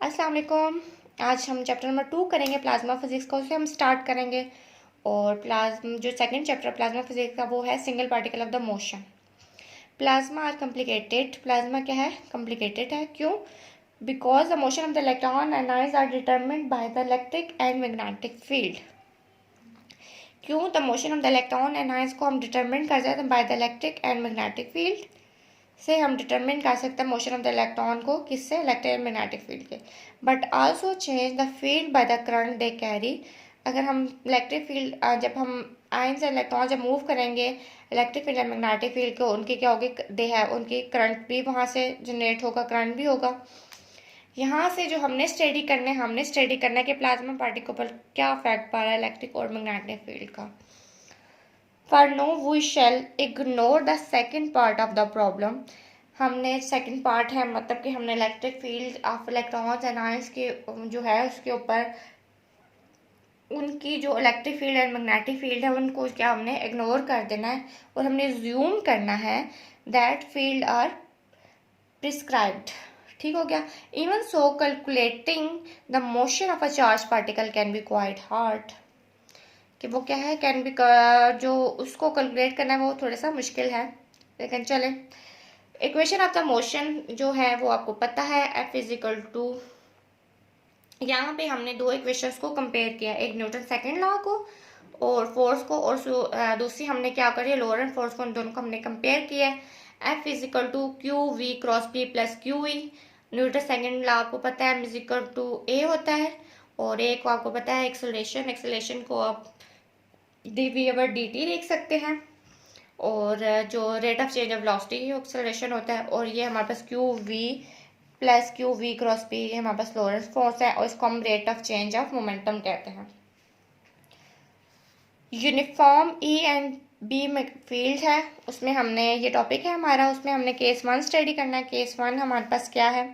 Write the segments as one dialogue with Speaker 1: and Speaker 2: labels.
Speaker 1: अस्सलाम वालेकुम। आज हम चैप्टर नंबर 2 करेंगे प्लाज्मा फिजिक्स का, उसे हम स्टार्ट करेंगे। और प्लाज्मा जो सेकंड चैप्टर प्लाज्मा फिजिक्स का वो है single particle of the motion. Plasma are complicated. Plasma क्या है? कॉम्प्लिकेटेड है। क्यों? Because the motion of the electron and ions are determined by the electric and magnetic field. क्यों? The motion of the electron and ions को हम determine कर सकते हैं by the electric and magnetic field से। हम डिटरमिन कर सकते हैं मोशन ऑफ द इलेक्ट्रॉन को किससे? इलेक्ट्रिक एंड मैग्नेटिक फील्ड के। But also change the field by the current they carry. अगर हम इलेक्ट्रिक फील्ड जब हम आयन से इलेक्ट्रॉन जब मूव करेंगे electric field and magnetic field को, उनकी क्या होगी? दे है उनकी करंट भी वहाँ से जनरेट होगा, करंट भी होगा। यहाँ से जो हमने स्टडी करना है कि प्लाज्मा पार्टिकल पर क्या इफेक्ट पड़ रहा है इलेक्ट्रिक और मैग्नेटिक फील्ड का। For no we shall ignore the second part of the problem। हमने सेकंड पार्ट है मतलब कि हमने electric field of electrons and ions के जो है उसके ऊपर उनकी जो electric field and magnetic field है उनको क्या हमने इग्नोर कर देना है और हमने ज्यूम करना है दैट फील्ड आर प्रिस्क्राइब्ड। ठीक हो गया। Even so calculating the motion of a charge particle can be quite hard. कि वो क्या है? कैन बी जो उसको कैलकुलेट करना है वो थोड़ा सा मुश्किल है, लेकिन चले। इक्वेशन ऑफ द मोशन जो है वो आपको पता है, एफ इज इक्वल टू, यहाँ पे हमने दो इक्वेशंस को कंपेयर किया, एक न्यूटन सेकंड लॉ को और फोर्स को, और दूसरी हमने क्या करी, लोरेंट्ज फोर्स को, उन दोनों को हमने कंपेयर किया है। F is equal to Q we cross P plus Q E. Newton second law आपको पता है M is equal to A होता है, और ए को आपको पता है एक्सेलरेशन को आप d v over D T लिख सकते हैं, और जो rate of change of velocity acceleration होता है, और ये हमारे पास q v plus q we cross p, ये हमारे पास लोरेंट्ज फोर्स है और इसको हम rate of change of momentum कहते हैं। यूनिफॉर्म ई एंड बी में फील्ड है, उसमें हमने ये टॉपिक है हमारा, उसमें हमने केस 1 स्टडी करना है। केस 1 हमारे पास क्या है?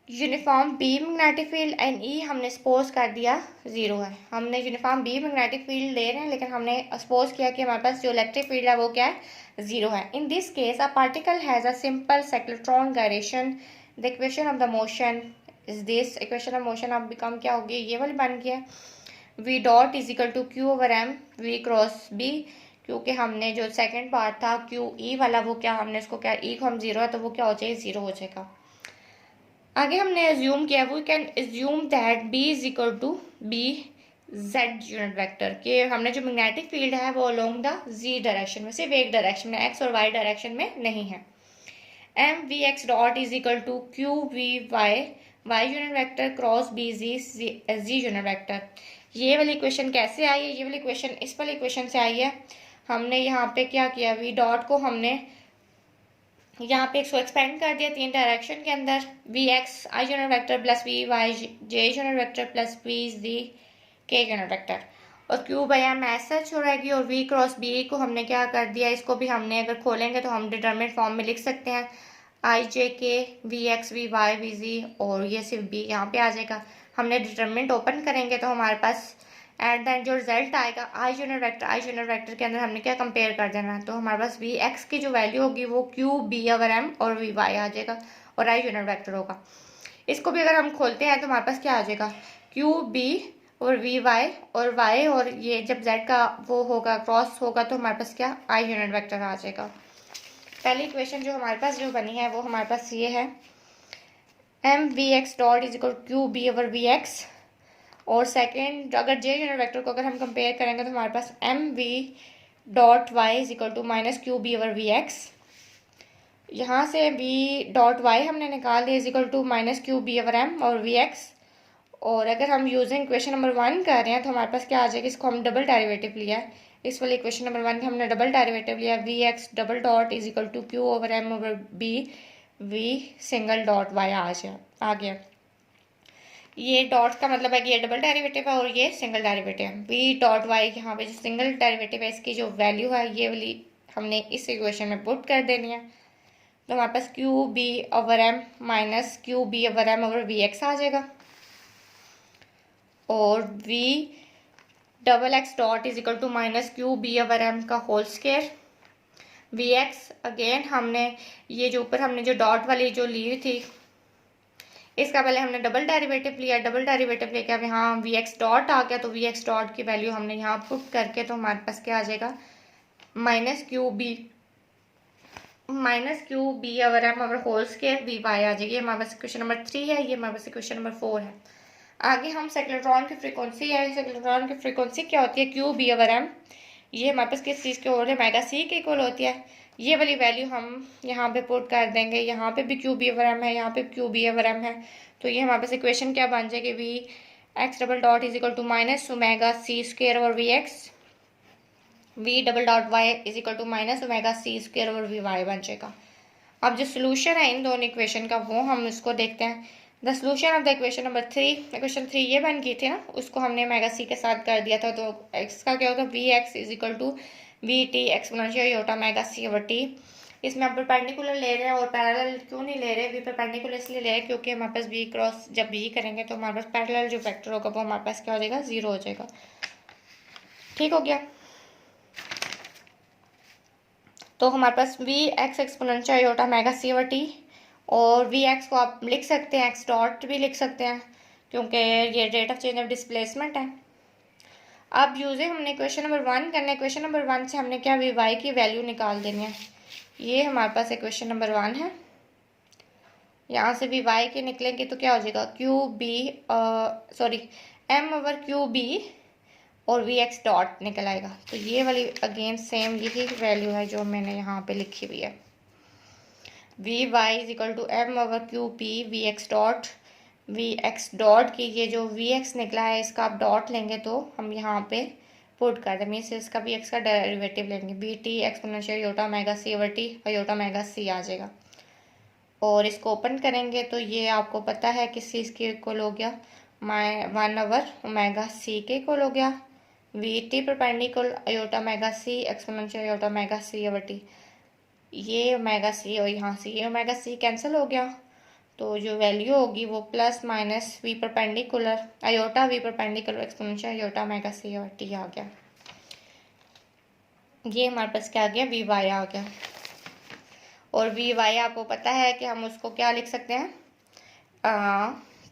Speaker 1: Uniform B magnetic field and E हमने सपोज कर दिया 0 है। हमने यूनिफॉर्म बी मैग्नेटिक फील्ड ले रहे हैं, लेकिन हमने सपोज किया कि हमारे पास जो इलेक्ट्रिक फील्ड है वो क्या है? 0 है। In this case a particle has a simple cyclotron gyration. The equation of the motion is this. Equation of motion अब बिकम क्या होगी? ये वाली बन गया, V dot is equal to Q over M V cross B. क्योंकि हमने जो सेकेंड पार्ट था क्यू ई वाला, वो क्या हमने इसको क्या, ई को हम 0 है तो वो क्या हो जाएगा? 0 हो जाएगा। आगे हमने एज्यूम किया, we can assume that B is equal to B Z unit vector, कि हमने जो मैग्नेटिक फील्ड है वो अलोंग द जी डायरेक्शन में, सिर्फ एक डायरेक्शन में, एक्स और वाई डायरेक्शन में नहीं है। M V X dot is equal to Q V Y Y unit vector cross B Z Z unit vector. ये वाली इक्वेशन कैसे आई है? ये वाली इक्वेशन इस वाली इक्वेशन से आई है। हमने यहाँ पे क्या किया, वी डॉट को हमने यहाँ पे इसको एक्सपेंड कर दिया 3 डायरेक्शन के अंदर, V X I unit vector plus V Y J unit vector plus V Z K unit vector, और क्यू बाई एम ऐसा हो रहेगी, और वी क्रॉस बी को हमने क्या कर दिया, इसको भी हमने अगर खोलेंगे तो हम डिटरमिनेंट फॉर्म में लिख सकते हैं, I J K V X V Y V Z, और ये सिर्फ बी यहाँ पे आ जाएगा। हमने डिटरमिनेंट ओपन करेंगे तो हमारे पास एट द एंड जो रिजल्ट आएगा आई यूनिट वेक्टर के अंदर हमने क्या कंपेयर कर देना है, तो हमारे पास वी एक्स की जो वैल्यू होगी वो क्यू बी ओवर एम और वी वाई आ जाएगा, और आई यूनिट वेक्टर होगा। इसको भी अगर हम खोलते हैं तो हमारे पास क्या आ जाएगा, क्यू बी और वी वाई, और ये जब जेड का वो होगा क्रॉस होगा तो हमारे पास क्या, आई यूनिट वेक्टर आ जाएगा। पहली इक्वेशन जो हमारे पास जो बनी है वो हमारे पास ये है, M V X dot is equal Q B over we x, और सेकेंड अगर जे यूनिट वेक्टर को अगर हम कंपेयर करेंगे तो हमारे पास m v dot Y is equal to minus q B over we x. यहाँ से वी डॉट वाई हमने निकाल दिया is equal to minus q B over m और वी एक्स, और अगर हम यूजिंग इक्वेशन नंबर 1 कर रहे हैं तो हमारे पास क्या आ जाएगा, इसको हम डबल डेरिवेटिव लिया है, इस वाली इक्वेशन नंबर 1 का हमने डबल डेरिवेटिव लिया, v x double dot is equal to Q over m over B v single dot y आ गया। ये डॉट का मतलब है कि ये डबल डेरिवेटिव है और ये सिंगल डेरिवेटिव है। वी डॉट वाई यहाँ पे जो सिंगल डेरिवेटिव है इसकी जो वैल्यू है ये वाली हमने इस इक्वेशन में पुट कर देनी है, तो हमारे पास q B over m minus q B over m over we x आ जाएगा, और v double x dot is equal to minus q B over m का whole square. V x again हमने ये जो ऊपर हमने जो डॉट वाली जो ली थी इसका पहले हमने डबल डेरिवेटिव लिया, डबल डेरिवेटिव लेके अब यहाँ वी एक्स डॉट आ गया, तो वी एक्स डॉट की वैल्यू हमने यहाँ पुट करके तो हमारे पास क्या आ जाएगा minus q B over m over whole square v y आ जाएगी। हमारे पास क्वेश्चन नंबर 3 है, ये हमारे पास क्वेश्चन नंबर 4 है। आगे हम साइक्लोट्रॉन की फ्रीक्वेंसी है, साइक्लोट्रॉन की फ्रीक्वेंसी क्या होती है क्यू बी अवर एम, ये हमारे पास किस चीज़ के ओर है मेगा सी के इक्वल होती है। ये वाली वैल्यू हम यहाँ पे पुट कर देंगे, यहाँ पे भी क्यू बी अवर एम है, यहाँ पे क्यू बी अवर एम है, तो ये हमारे पास इक्वेशन क्या बन जाएगी V x double dot is equal to minus omega C square over we X, V double dot Y is equal to minus omega C square over V Y बन जाएगा। अब जो सोल्यूशन है इन दोनों इक्वेशन का वो हम इसको देखते हैं। The solution of the equation number 3, equation 3 ये बन गई थी ना, उसको हमने मेगा सी के साथ कर दिया था, तो एक्स का क्या होगा V X is equal to V T exponential iota mega C over T. इसमें हम परपेंडिकुलर ले रहे हैं और पैरेलल क्यों नहीं ले रहे, वी परपेंडिकुलर इसलिए ले रहे हैं क्योंकि हमारे पास बी क्रॉस जब बी करेंगे तो हमारे पास पैरेलल जो वेक्टर होगा वो हमारे पास क्या हो जाएगा 0 हो जाएगा। ठीक हो गया। तो हमारे पास v x exponential iota mega सी ओवर टी, और वी एक्स को आप लिख सकते हैं एक्स डॉट भी लिख सकते हैं क्योंकि ये rate of change of displacement है। अब यूजिंग हमने क्वेश्चन नंबर 1 करना है, क्वेश्चन नंबर 1 से हमने क्या वी वाई की वैल्यू निकाल देनी है। ये हमारे पास क्वेश्चन नंबर 1 है, यहाँ से वी वाई के निकलेंगे तो क्या हो जाएगा Q B sorry M over Q B और वी एक्स डॉट निकल आएगा। तो ये वाली अगेन सेम यही वैल्यू है जो मैंने यहाँ पे लिखी हुई है, V Y is equal to M over Q P V X dot की ये जो वी एक्स निकला है इसका आप डॉट लेंगे तो हम यहाँ पे पुट कर दें, मीन्स इसका वी एक्स का डेरिवेटिव लेंगे, B t exponential iota mega सी ओवर टी और योटा मेगा सी आ जाएगा। और इसको ओपन करेंगे तो ये आपको पता है किस चीज़ के इक्वल हो गया, 1 ओवर ओमेगा सी के इक्वल हो गया, we t perpendicular iota mega C exponential iota mega C over t, ये ओमेगा सी और यहाँ से ये ओमेगा सी कैंसिल हो गया, तो जो वैल्यू होगी वो plus minus v perpendicular iota v perpendicular exponential iota mega सी ओवर टी आ गया। ये हमारे पास क्या आ गया वी वाई आ गया। और वी वाई आपको पता है कि हम उसको क्या लिख सकते हैं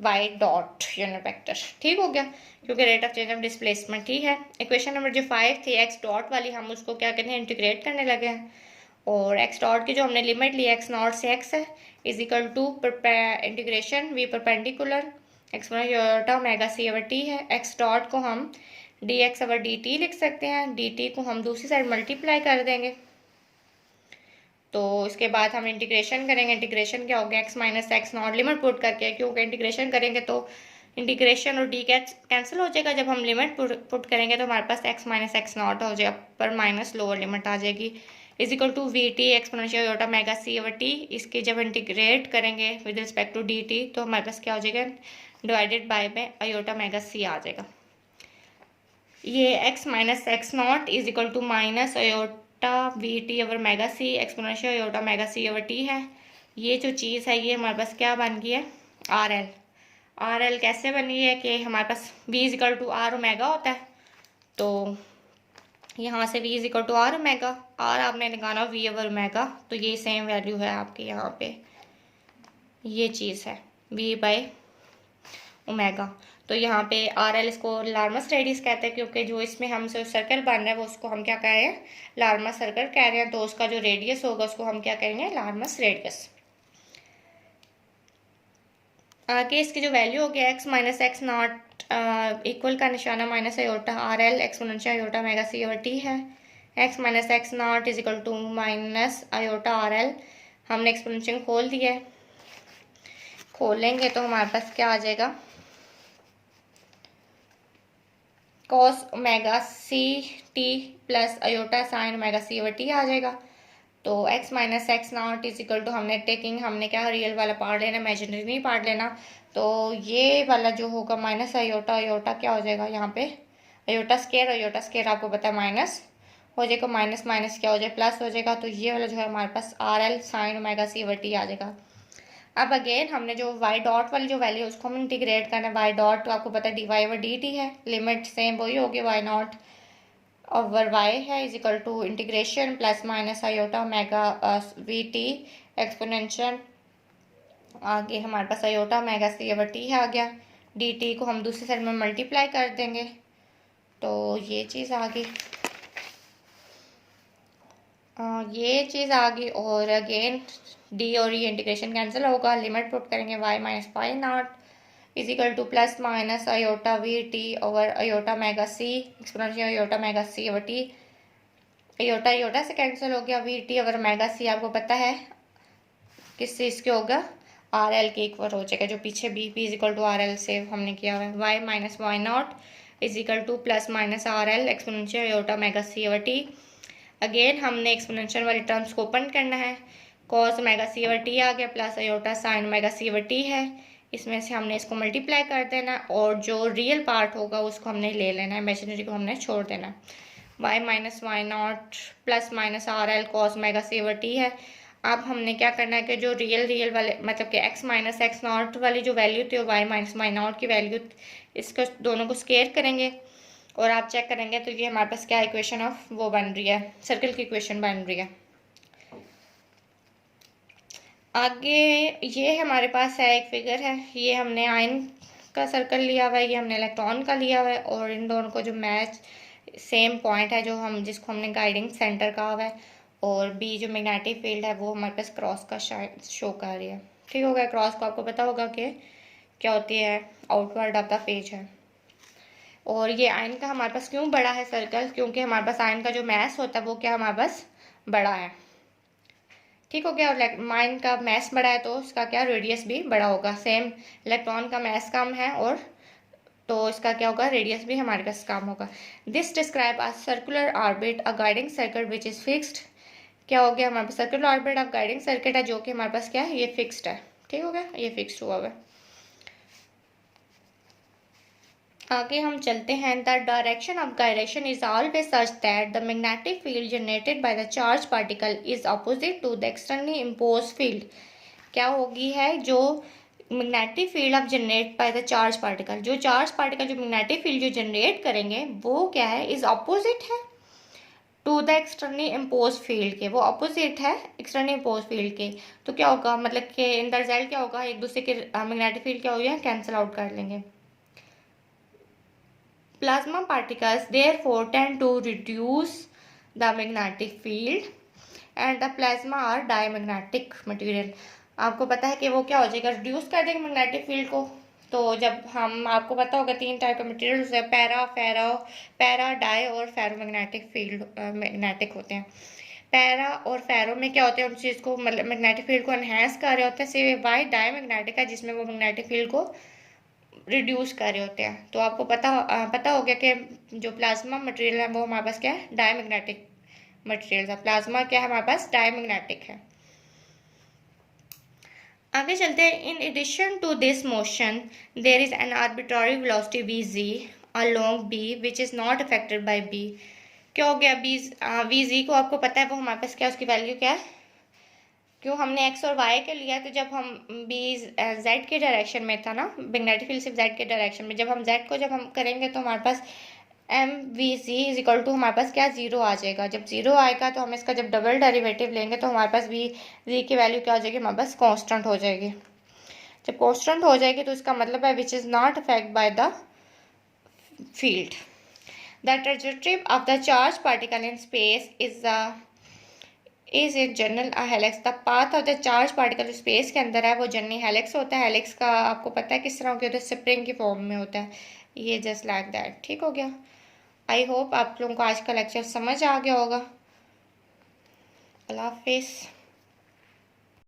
Speaker 1: वाई डॉट यूनिट वेक्टर। ठीक हो गया, क्योंकि rate of change of displacement ही है। इक्वेशन नंबर जो 5 थी एक्स डॉट वाली, हम उसको क्या करने हैं इंटीग्रेट करने लगे हैं, और एक्स डॉट की जो हमने लिमिट ली एक्स नॉट से एक्स है is equal to integration V perpendicular exponential omega C over T है। एक्स डॉट को हम D X over D T लिख सकते हैं, डी टी को हम दूसरी साइड मल्टीप्लाई कर देंगे, तो इसके बाद हम इंटीग्रेशन करेंगे। इंटीग्रेशन क्या हो गया x minus x not limit put करके, क्योंकि इंटीग्रेशन करेंगे तो इंटीग्रेशन और डी कैंसिल हो जाएगा, जब हम लिमिट पुट करेंगे तो हमारे पास एक्स माइनस एक्स नॉट हो जाएगा, पर माइनस लोअर लिमिट आ जाएगी, is equal to V T exponential iota mega C over T. इसके जब इंटीग्रेट करेंगे with respect to D T तो हमारे पास क्या हो जाएगा डिवाइडेड बाय में अयोटा मेगा सी आ जाएगा। ये X minus x naught is equal to minus iota V T over mega C exponential iota mega C over T है। ये जो चीज़ है ये हमारे पास क्या बन गई है आर एल। आर एल कैसे बनी है कि हमारे पास v is equal to r omega होता है, तो यहाँ से v is equal to r omega, r आपने निकाला वी ओवर ओमेगा, तो ये सेम वैल्यू है आपके यहाँ पे, ये चीज़ है वी बाय ओमेगा। तो यहाँ पे आर एल इसको लार्मस रेडियस कहते हैं, क्योंकि जो इसमें हमसे सर्कल बन रहा है वो उसको हम क्या कह रहे हैं लार्मस सर्कल कह रहे हैं, तो उसका जो रेडियस होगा उसको हम क्या कहेंगे लार्मस रेडियस। आगे इसकी जो वैल्यू हो गया x minus x naught equal का निशाना minus iota r L exponential iota mega सी ओवर टी है। X minus x naught is equal to minus iota r l, हमने एक्सपोनेंशियल खोल दिया है, खोलेंगे तो हमारे पास क्या आ जाएगा cos omega c t plus iota sine omega सी ओवर टी आ जाएगा। तो x minus x naught is equal to हमने क्या रियल वाला पार्ट लेना, इमेजिनरी नहीं पार्ट लेना, तो ये वाला जो होगा माइनस अयोटा, अयोटा क्या हो जाएगा यहाँ पे अयोटा स्केयर आपको पता है माइनस हो जाएगा, माइनस माइनस क्या हो जाए प्लस हो जाएगा, तो ये वाला जो है हमारे पास आर एल साइन ओमेगा सी ओवर टी आ जाएगा। अब अगेन हमने जो वाई डॉट वाली जो वैल्यू है उसको हम इंटीग्रेट करना है, वाई डॉट तो आपको पता है D Y over D T है, लिमिट सेम वही होगी वाई नॉट ओवर वाई है is equal to integration plus minus iota omega V T exponential आगे हमारे पास आयोटा मेगा सी ओवर टी है आ गया। डी टी को हम दूसरे साइड में मल्टीप्लाई कर देंगे तो ये चीज़ आ गई, ये चीज़ आ गई। और अगेन डी और ये इंटीग्रेशन कैंसिल होगा, लिमिट पुट करेंगे y minus pi naught is equal to plus minus iota V T over iota mega C exponential iota mega C over T. Iota iota से कैंसिल हो गया, we T over mega C आपको पता है किस चीज़ के होगा, आर एल के इक्वल हो जाएगा, जो पीछे B P is equal to R L से हमने किया हुआ है। Y minus Y not is equal to plus minus R L exponential iota mega C over T. Again हमने एक्सपोनेंशियल वाली टर्म्स को ओपन करना है, कॉस मेगा सी ओवर टी आ गया प्लस आयोटा साइन मेगा सी ओवर टी है, इसमें से हमने इसको मल्टीप्लाई कर देना और जो रियल पार्ट होगा उसको हमने ले लेना है, इमेजिनरी को हमने छोड़ देना है। Y minus Y naught plus minus R L cos mega सी ओवर टी है। अब हमने क्या करना है कि जो रियल वाले मतलब कि x माइनस एक्स नॉट वाली जो वैल्यू थी और y माइनस वाई नॉट की वैल्यू, इसको दोनों को स्केयर करेंगे और आप चेक करेंगे तो ये हमारे पास क्या इक्वेशन ऑफ वो बन रही है, सर्कल की इक्वेशन बन रही है। आगे ये हमारे पास है एक फिगर है, ये हमने आयन का सर्कल लिया हुआ है, ये हमने इलेक्ट्रॉन का लिया हुआ है और इन दोनों को जो मैच सेम पॉइंट है जो हम जिसको हमने गाइडिंग सेंटर कहा हुआ है और बी जो मैग्नेटिक फील्ड है वो हमारे पास क्रॉस का शो कर रही है। ठीक हो गया, क्रॉस को आपको पता होगा कि क्या होती है, आउटवर्ड ऑफ द पेज है। और ये आयन का हमारे पास क्यों बड़ा है सर्कल, क्योंकि हमारे पास आयन का जो मैस होता है वो क्या हमारे पास बड़ा है। ठीक हो गया, और आयन का मैस बड़ा है तो उसका क्या रेडियस भी बड़ा होगा। सेम इलेक्ट्रॉन का मैस कम है और तो इसका क्या होगा, रेडियस भी हमारे पास कम होगा। This describe a circular orbit a guiding circuit which is fixed. क्या हो गया, हमारे पास circular orbit of guiding circuit है जो कि हमारे पास क्या है, ये फिक्स्ड है। ठीक हो गया, ये फिक्स्ड हुआ हुआ है। आगे हम चलते हैं, the direction of gyration is always such that the magnetic field generated by the charge particle is opposite to the externally impose field. क्या होगी है, जो magnetic field of generate by the charge particle, जो charge particle जो magnetic field जो generate करेंगे वो क्या है, इज अपोजिट है to the externally impose field के, वो अपोजिट है एक्सटर्नली इम्पोज फील्ड के। तो क्या होगा, मतलब कि इन द रिजल्ट क्या होगा, एक दूसरे के मैग्नेटिक फील्ड क्या हो गया, कैंसिल आउट कर लेंगे। Plasma particles therefore tend to reduce the magnetic field and the plasma are diamagnetic material। आपको पता है कि वो क्या हो जाएगा, रिड्यूस कर देंगे मैग्नेटिक फील्ड को। तो जब हम, आपको पता होगा 3 टाइप का मटेरियल होते हैं, पैरा डाई और फेरो मैग्नेटिक फील्ड मैग्नेटिक होते हैं। पैरा और फेरो में क्या होते हैं, उन चीज़ को मतलब मैग्नेटिक फील्ड को एनहेंस कर रहे होते हैं। सिर्फ वाई डाई मैग्नेटिक है जिसमें वो मैग्नेटिक फील्ड को रिड्यूस कर रहे होते हैं। तो आपको पता हो गया कि जो प्लाज्मा मटेरियल है वो हमारे पास क्या है, डायमैग्नेटिक मटेरियल है। प्लाज्मा क्या है हमारे पास, डायमैग्नेटिक है। आगे चलते हैं, in addition to this motion there is an arbitrary velocity V Z along B which is not affected by B. क्या हो गया, वी जी को आपको पता है वो हमारे पास क्या, उसकी वैल्यू क्या है, क्यों हमने एक्स और वाई के लिया, तो जब हम बी जेड के डायरेक्शन में था ना, मैग्नेटिक फील्ड सिर्फ जेड के डायरेक्शन में, जब हम जेड को जब हम करेंगे तो हमारे पास m v g is equal to हमारे पास क्या, जीरो आ जाएगा। जब जीरो आएगा तो हम इसका जब डबल डेरिवेटिव लेंगे तो हमारे पास वी जी की वैल्यू क्या हो जाएगी, हमारे पास कॉन्स्टेंट हो जाएगी। जब कॉन्स्टेंट हो जाएगी तो इसका मतलब है which is not affect by the field. The trajectory of the charge particle in space is in general helix. The path of the charge particle space के अंदर है वो जनरली हेलिक्स होता है। हेलिक्स का आपको पता है किस तरह होता है, स्प्रिंग की फॉर्म में होता है, ये जस्ट लाइक दैट। ठीक हो गया, आई होप आप लोगों को आज का लेक्चर समझ आ गया होगा। अल्लाह हाफिज़।